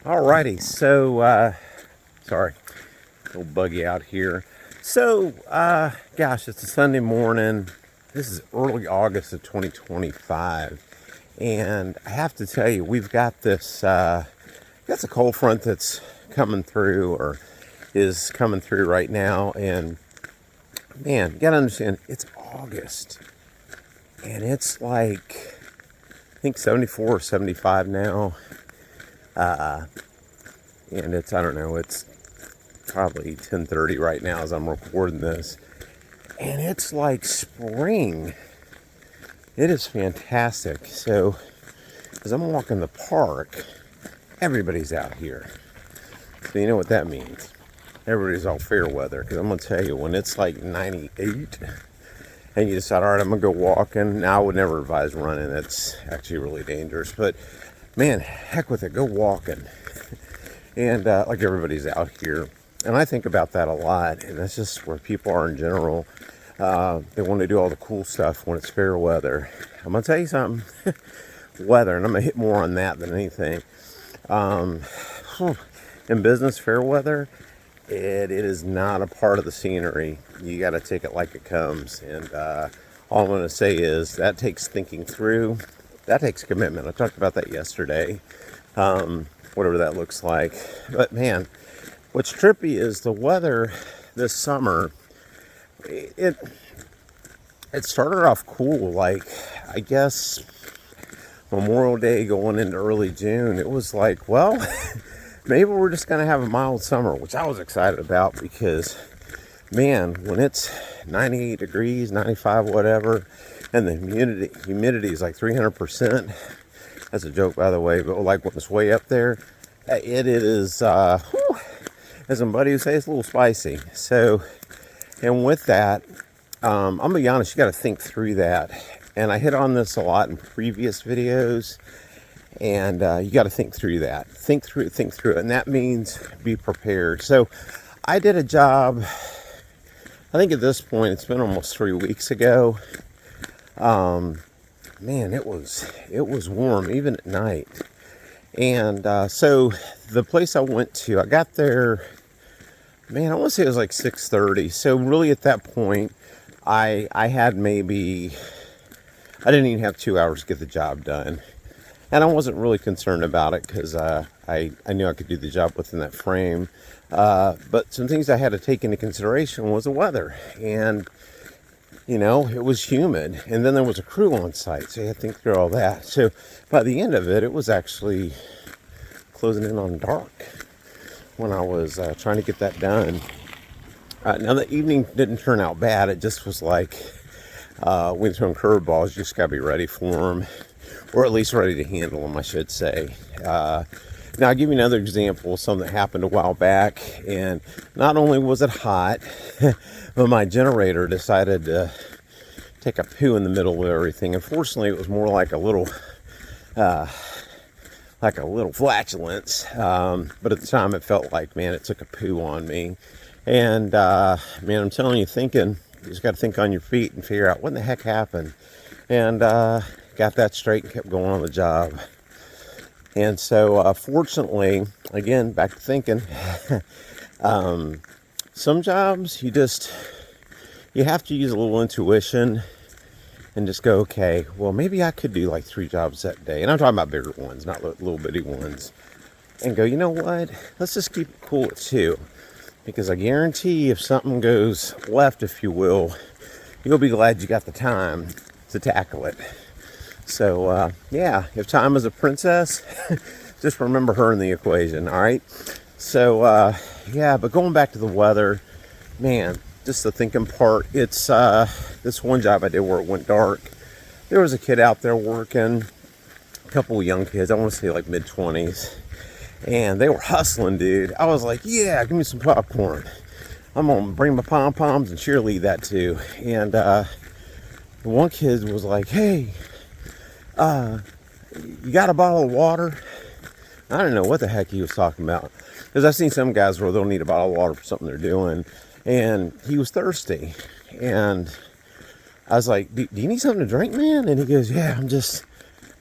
Alrighty, so sorry, a little buggy out here. So, gosh, it's a Sunday morning. This is early August of 2025, and I have to tell you, we've got this. That's a cold front that's coming through, or is coming through right now. And man, you gotta understand, it's August, and it's like I think 74 or 75 now. And it's, I don't know, it's probably 10:30 right now as I'm recording this, and it's like spring. It is fantastic. So as I'm walking the park, everybody's out here. So you know what that means. Everybody's all fair weather, because I'm gonna tell you, when it's like 98 and you decide, all right, I'm gonna go walking. Now, I would never advise running. That's actually really dangerous, but man, heck with it, go walking. And like, everybody's out here, and I think about that a lot, and that's just where people are in general. They want to do all the cool stuff when it's fair weather. I'm gonna tell you something. Weather, and I'm gonna hit more on that than anything. In business, fair weather, it is not a part of the scenery. You got to take it like it comes, and all I'm gonna say is that takes thinking through. That takes commitment. I talked about that yesterday. Whatever that looks like. But man, what's trippy is the weather this summer. It started off cool, like, I guess Memorial Day going into early June. It was like, well, maybe we're just gonna have a mild summer, which I was excited about, because man, when it's 98 degrees, 95, whatever, and the humidity is like 300%. That's a joke, by the way, but like when it's way up there, it is, whew, as somebody who says, it's a little spicy. So, and with that, I'm gonna be honest, you got to think through that. And I hit on this a lot in previous videos, and you got to think through that. Think through it, and that means be prepared. So, I did a job. I think at this point, it's been almost 3 weeks ago. Man, it was warm even at night. And so the place I went to, I got there, man, I want to say it was like 6:30. So really at that point, I had maybe, I didn't even have 2 hours to get the job done. And I wasn't really concerned about it, because I knew I could do the job within that frame. But some things I had to take into consideration was the weather. And you know, it was humid, and then there was a crew on site, so you had to think through all that. So by the end of it, it was actually closing in on dark when I was trying to get that done. Now, the evening didn't turn out bad. It just was like, when throwing curveballs, you just got to be ready for them, or at least ready to handle them, I should say. Now, I'll give you another example of something that happened a while back, and not only was it hot, but my generator decided to take a poo in the middle of everything. Unfortunately, it was more like a little flatulence, but at the time it felt like, man, it took a poo on me. And man, I'm telling you, you just got to think on your feet and figure out what in the heck happened. And got that straight and kept going on the job. And so, fortunately, again, back to thinking, some jobs you have to use a little intuition and just go, okay, well, maybe I could do like 3 jobs that day. And I'm talking about bigger ones, not little bitty ones. And go, you know what? Let's just keep it cool at 2. Because I guarantee if something goes left, if you will, you'll be glad you got the time to tackle it. So, yeah, if time is a princess, just remember her in the equation, all right? So, yeah, but going back to the weather, man, just the thinking part, it's this one job I did where it went dark. There was a kid out there working, a couple of young kids, I want to say like mid-20s, and they were hustling, dude. I was like, yeah, give me some popcorn. I'm going to bring my pom-poms and cheerlead that too. And one kid was like, hey, you got a bottle of water? I don't know what the heck he was talking about, because I've seen some guys where they'll need a bottle of water for something they're doing, and he was thirsty. And I was like, do you need something to drink, man? And he goes, yeah,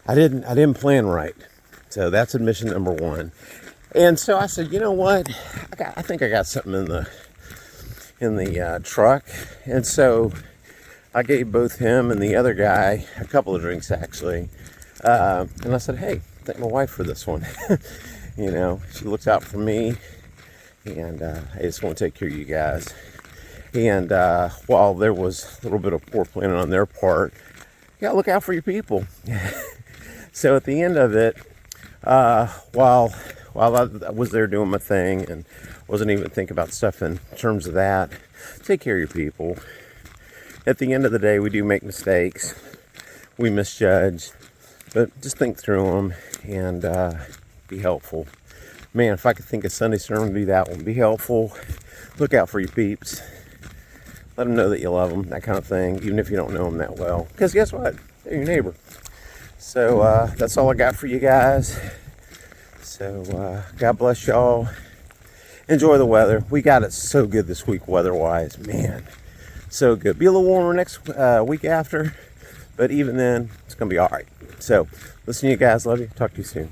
I didn't plan right. So that's admission number 1. And so I said, you know what? I think I got something in the truck. And so I gave both him and the other guy a couple of drinks actually. And I said, hey, thank my wife for this one. You know, she looks out for me, and I just want to take care of you guys. And while there was a little bit of poor planning on their part, you gotta look out for your people. So at the end of it, while I was there doing my thing and wasn't even thinking about stuff in terms of that, take care of your people. At the end of the day, we do make mistakes, we misjudge, but just think through them and be helpful. Man, if I could think of Sunday sermon to be that one, be helpful, look out for your peeps, let them know that you love them, that kind of thing, even if you don't know them that well. Because guess what? They're your neighbor. So that's all I got for you guys. So God bless y'all. Enjoy the weather. We got it so good this week weather-wise. Man, so good. Be a little warmer next week after, but even then, it's going to be all right. So listen to you guys. Love you. Talk to you soon.